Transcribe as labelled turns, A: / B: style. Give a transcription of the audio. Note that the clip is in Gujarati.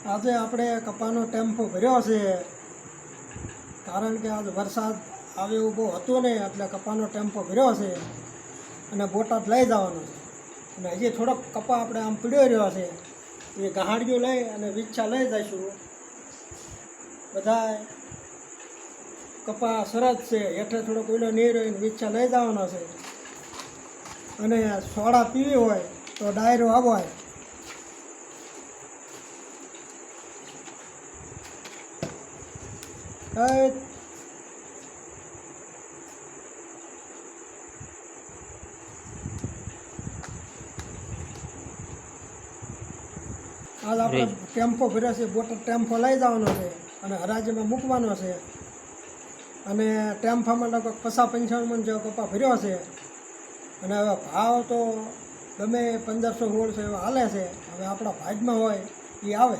A: આજે આપણે કપાનો ટેમ્પો ભર્યો છે, કારણ કે આજ વરસાદ આવે એવું બહુ હતું નહીં, એટલે કપાનો ટેમ્પો ભર્યો છે અને બોટાદ લઈ જવાનો છે. અને હજી થોડોક કપા આપણે આમ પીડ્યો રહ્યો છે, એ ગહાડિયું લઈ અને વિચ્છા લઈ જઈશું. બધા કપા સરસ છે, હેઠે થોડોક ઓઈલો નહીં રહ્યો, વિચ્છા લઈ જવાનો છે. અને સોડા પીવી હોય તો ડાયરો આવો હોય. આજ આપણે ટેમ્પો ભર્યો છે, બોટાદ ટેમ્પો લઈ જવાનો છે અને હરાજીમાં મૂકવાનો છે. અને ટેમ્પામાં લગભગ 50-55 મણ જેવો કપા ભર્યો છે. અને હવે ભાવ તો ગમે 1500-1600 એવા હાલે છે. હવે આપણા ભાગમાં હોય એ આવે.